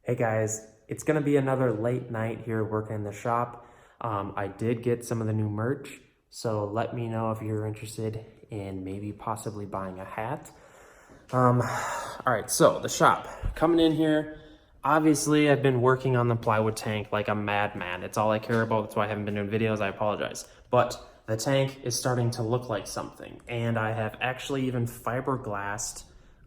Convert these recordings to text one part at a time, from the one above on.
Hey guys, it's gonna be another late night here working in the shop. I did get some of the new merch, so let me know if you're interested in maybe possibly buying a hat. All right, so the shop, coming in here. Obviously, I've been working on the plywood tank like a madman. It's all I care about, that's why I haven't been doing videos, I apologize. But the tank is starting to look like something, and I have actually even fiberglassed.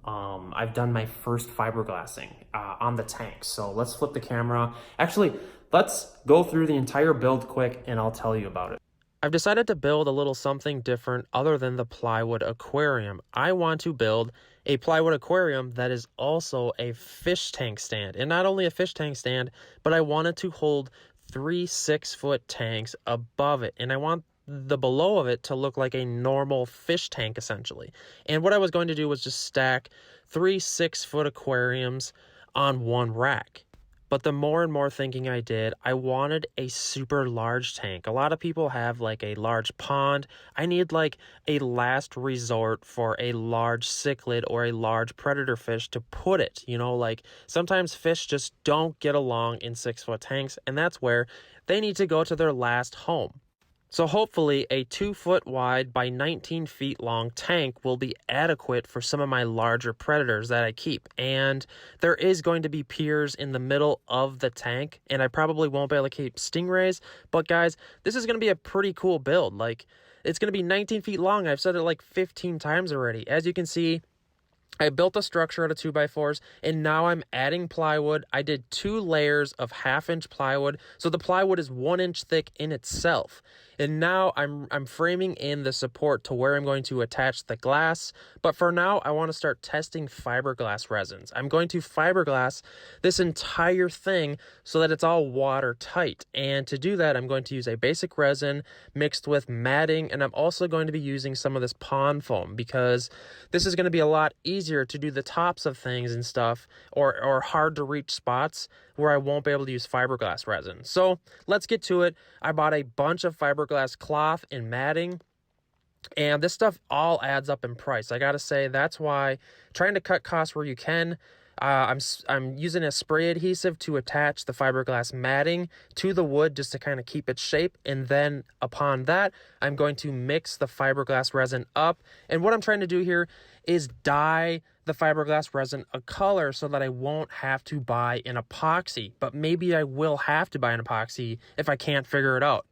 I've done my first fiberglassing on the tank. So let's flip the camera. Actually, let's go through the entire build quick and I'll tell you about it. I've decided to build a little something different other than the plywood aquarium. I want to build a plywood aquarium that is also a fish tank stand. And not only a fish tank stand, but I wanted to hold 3 6-foot tanks above it. And I want the below of it to look like a normal fish tank essentially. And what I was going to do was just stack 3 6-foot aquariums on one rack. But the more and more thinking I did, I wanted a super large tank. A lot of people have like a large pond. I need like a last resort for a large cichlid or a large predator fish to put it. You know, like sometimes fish just don't get along in 6-foot tanks, and that's where they need to go to their last home. So hopefully a 2-foot wide by 19 feet long tank will be adequate for some of my larger predators that I keep. And there is going to be piers in the middle of the tank, and I probably won't be able to keep stingrays. But guys, this is going to be a pretty cool build. Like, it's going to be 19 feet long. I've said it like 15 times already. As you can see, I built a structure out of 2x4s, and now I'm adding plywood. I did 2 layers of 1/2-inch plywood, so the plywood is 1 inch thick in itself. And now I'm framing in the support to where I'm going to attach the glass. But for now, I want to start testing fiberglass resins. I'm going to fiberglass this entire thing so that it's all watertight. And to do that, I'm going to use a basic resin mixed with matting, and I'm also going to be using some of this pond foam because this is going to be a lot easier to do the tops of things and stuff, or hard to reach spots where I won't be able to use fiberglass resin. So let's get to it. I bought a bunch of fiberglass cloth and matting, and this stuff all adds up in price. I gotta say, that's why trying to cut costs where you can. I'm using a spray adhesive to attach the fiberglass matting to the wood just to kind of keep its shape, and then upon that I'm going to mix the fiberglass resin up. And what I'm trying to do here is dye the fiberglass resin a color so that I won't have to buy an epoxy. But maybe I will have to buy an epoxy if I can't figure it out.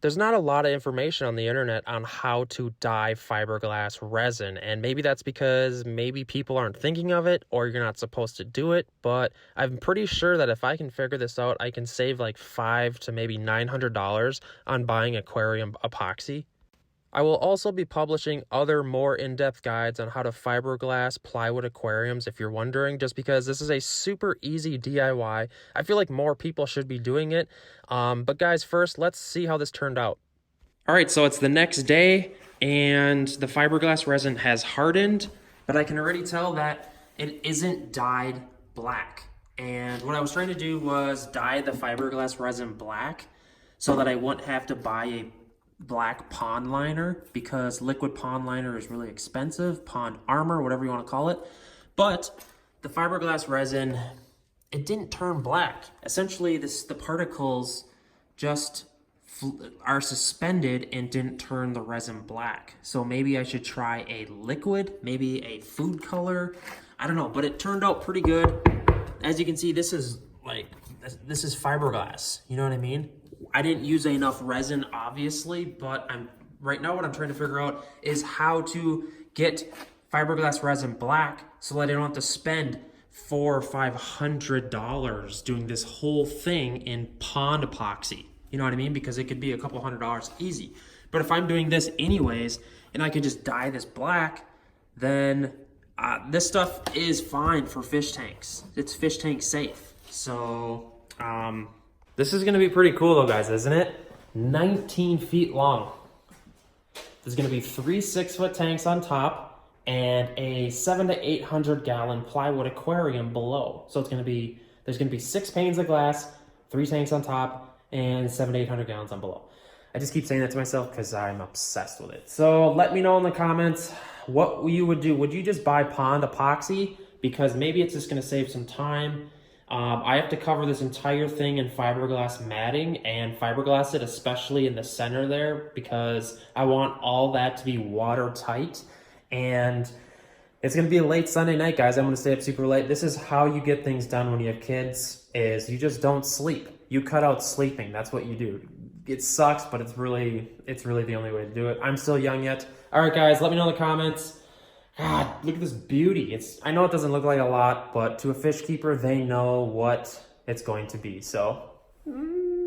There's not a lot of information on the internet on how to dye fiberglass resin, and maybe that's because maybe people aren't thinking of it or you're not supposed to do it, but I'm pretty sure that if I can figure this out, I can save like $500 to maybe $900 on buying aquarium epoxy. I will also be publishing other more in-depth guides on how to fiberglass plywood aquariums if you're wondering, just because this is a super easy DIY. I feel like more people should be doing it. But guys, first, let's see how this turned out. All right, so it's the next day, and the fiberglass resin has hardened, but I can already tell that it isn't dyed black. And what I was trying to do was dye the fiberglass resin black so that I wouldn't have to buy a black pond liner, because liquid pond liner is really expensive, pond armor, whatever you want to call it. But the fiberglass resin, it didn't turn black. Essentially, the particles just are suspended and didn't turn the resin black. So maybe I should try a liquid, maybe a food color. I don't know, but it turned out pretty good. As you can see, this is fiberglass. You know what I mean? I didn't use enough resin, obviously, but right now what I'm trying to figure out is how to get fiberglass resin black so that I don't have to spend $400 or $500 doing this whole thing in pond epoxy. You know what I mean? Because it could be a couple $100 easy. But if I'm doing this anyways, and I could just dye this black, then this stuff is fine for fish tanks. It's fish tank safe. So, this is going to be pretty cool though, guys, isn't it? 19 feet long. There's going to be 3 6-foot tanks on top and a 700 to 800 gallon plywood aquarium below. So there's going to be 6 panes of glass, 3 tanks on top, and 700 to 800 gallons on below. I just keep saying that to myself because I'm obsessed with it. So let me know in the comments what you would do. Would you just buy pond epoxy? Because maybe it's just going to save some time. I have to cover this entire thing in fiberglass matting and fiberglass it, especially in the center there, because I want all that to be watertight. And it's going to be a late Sunday night, guys. I'm going to stay up super late. This is how you get things done when you have kids, is you just don't sleep. You cut out sleeping. That's what you do. It sucks, but it's really the only way to do it. I'm still young yet. All right, guys, let me know in the comments. God, look at this beauty. I know it doesn't look like a lot, but to a fish keeper, they know what it's going to be. So